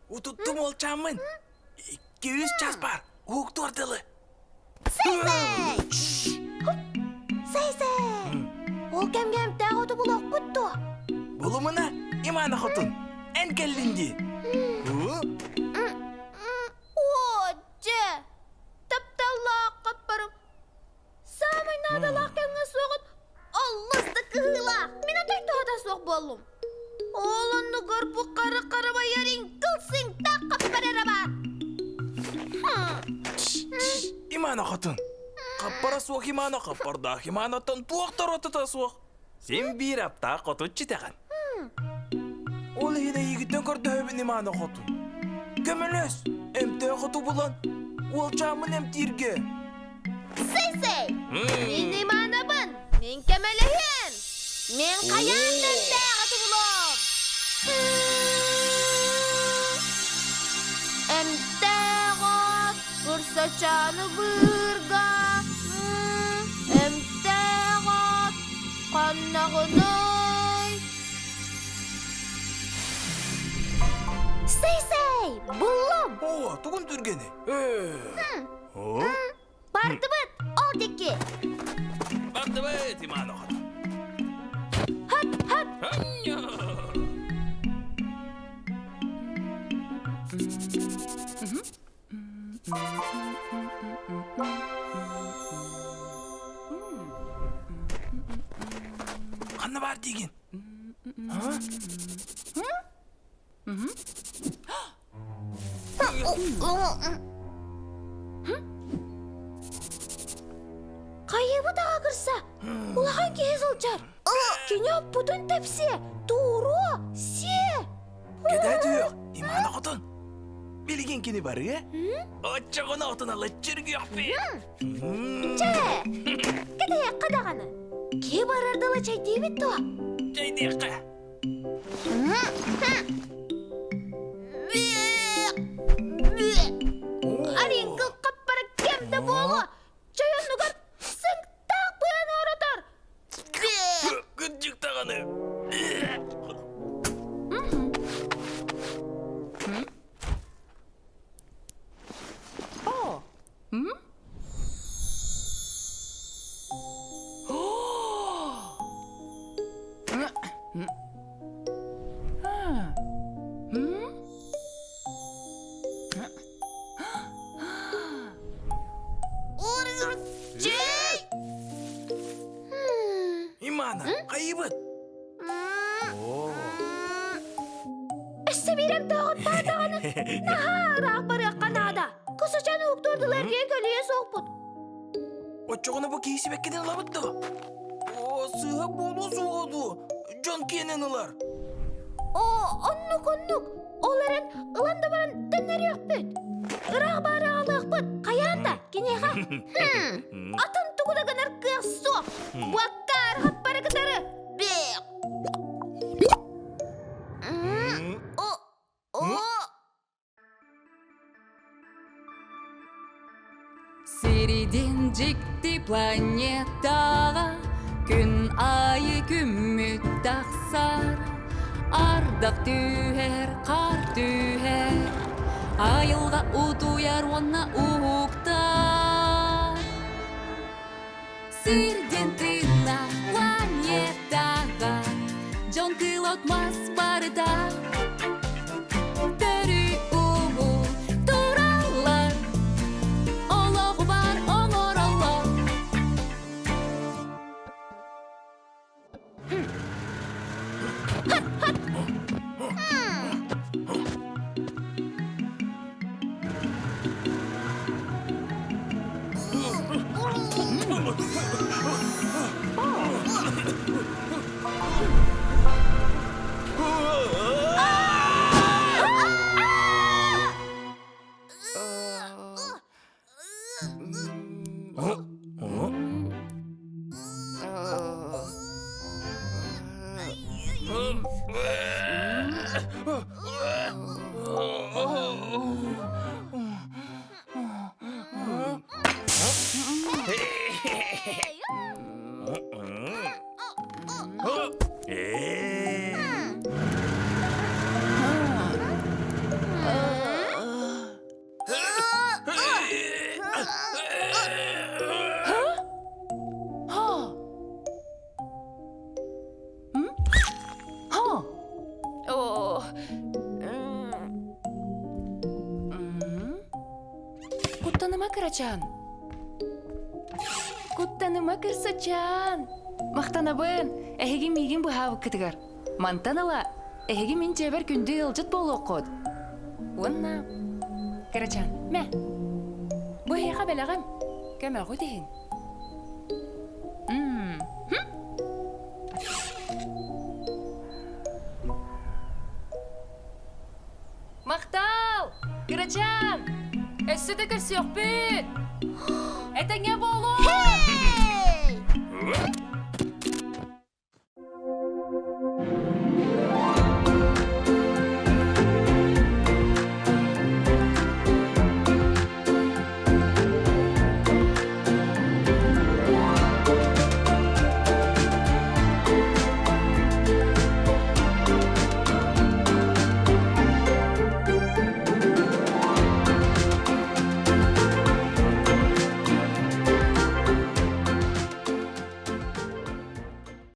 Ututtum olacağımın. 200 ças var. Uğuk ortalı. Сәй-сәй! Ол кәм-кәм тәғуді бұлақ бұтты. Bulumuna imana hatun. En kellindi. Отче! Тапталлақ қаппарым. Самай надалақ кәмге соғыт. Аллысты кығылақ. Мен атайты ада соқ болым. Олынды көрпі қары-қары байарин қылсың тақ қаппарара бар. İmana hatun. Kappara soğuk imana kapparda. İmanatan tuğaktar atıta soğuk. Sen bir hafta kotut çiteğen. Ol hine yigitten karda höbün imana hatun. Kömülöz. Emte hatu bulan. Olacağımın emtirge. Сәй-сәй! Мен иманабын. Мен кәмәліхен. Мен қаяндын тәғаты бұлым. Әмтәғат көрсәчаны бірға. Әмтәғат қаннағыной. Сәй-сәй! Бұлым! Oo, tuğun türgeni. Барды бұд, ол деке. Baktı evet imana hatun. Хат, хат! Hanya. Kanı var degin. Қайыбы даға кірса, ұлаған кез ұлчар. Кене бұдын тәпсе, туыру, се. Keder diyor. İmana hatun. Bilgin kini var ya? Açağına hatun alışır yok be. Чә, кедeye қадағаны. Ке барардылы чай дейбет туа. Çay deyikka. Арин қылқап бара кемді болу. Чай онығар сың тақ бұяны оратар. Gıcık tağını. Чай! İmana kayıbıt. Өссі берем тағыт бардағаны. Нахарақ бары қанада. Қысычаны ұқтырдылар кен көліе соқпыд. Açağına bu keyisi bekkeden alabıttı. Sığha bolu soğudu. Can kenen alar. Оннук. Оларын ыланды баран діннер yok бүт. Ирақ бары алық бүт. Қаянда, кенеға. Атын тұғыдағын ырқық соқ. Буаққар қаппары кітары. Бек. Середенжикти планетаға күн айы күммүт тақсар ардақ түйер қар түйер айылға утуяр уанна уықтар Unutmaz barda Dörü uğu durarlar Oloğu var onar Allah Куттаныма кырачан. Куттаныма кырсачан. Мақтанабын, әхеге меген бұхавы кітігір. Мантанала, әхеге мен жебер күнді ылжыт болу қод. Онна, кырачан, мә. Бұхеға бәліғам, көмір ғой дейін. Мақтал, кырачан. Әсі де кірсі өкпет. Әтәңе бол.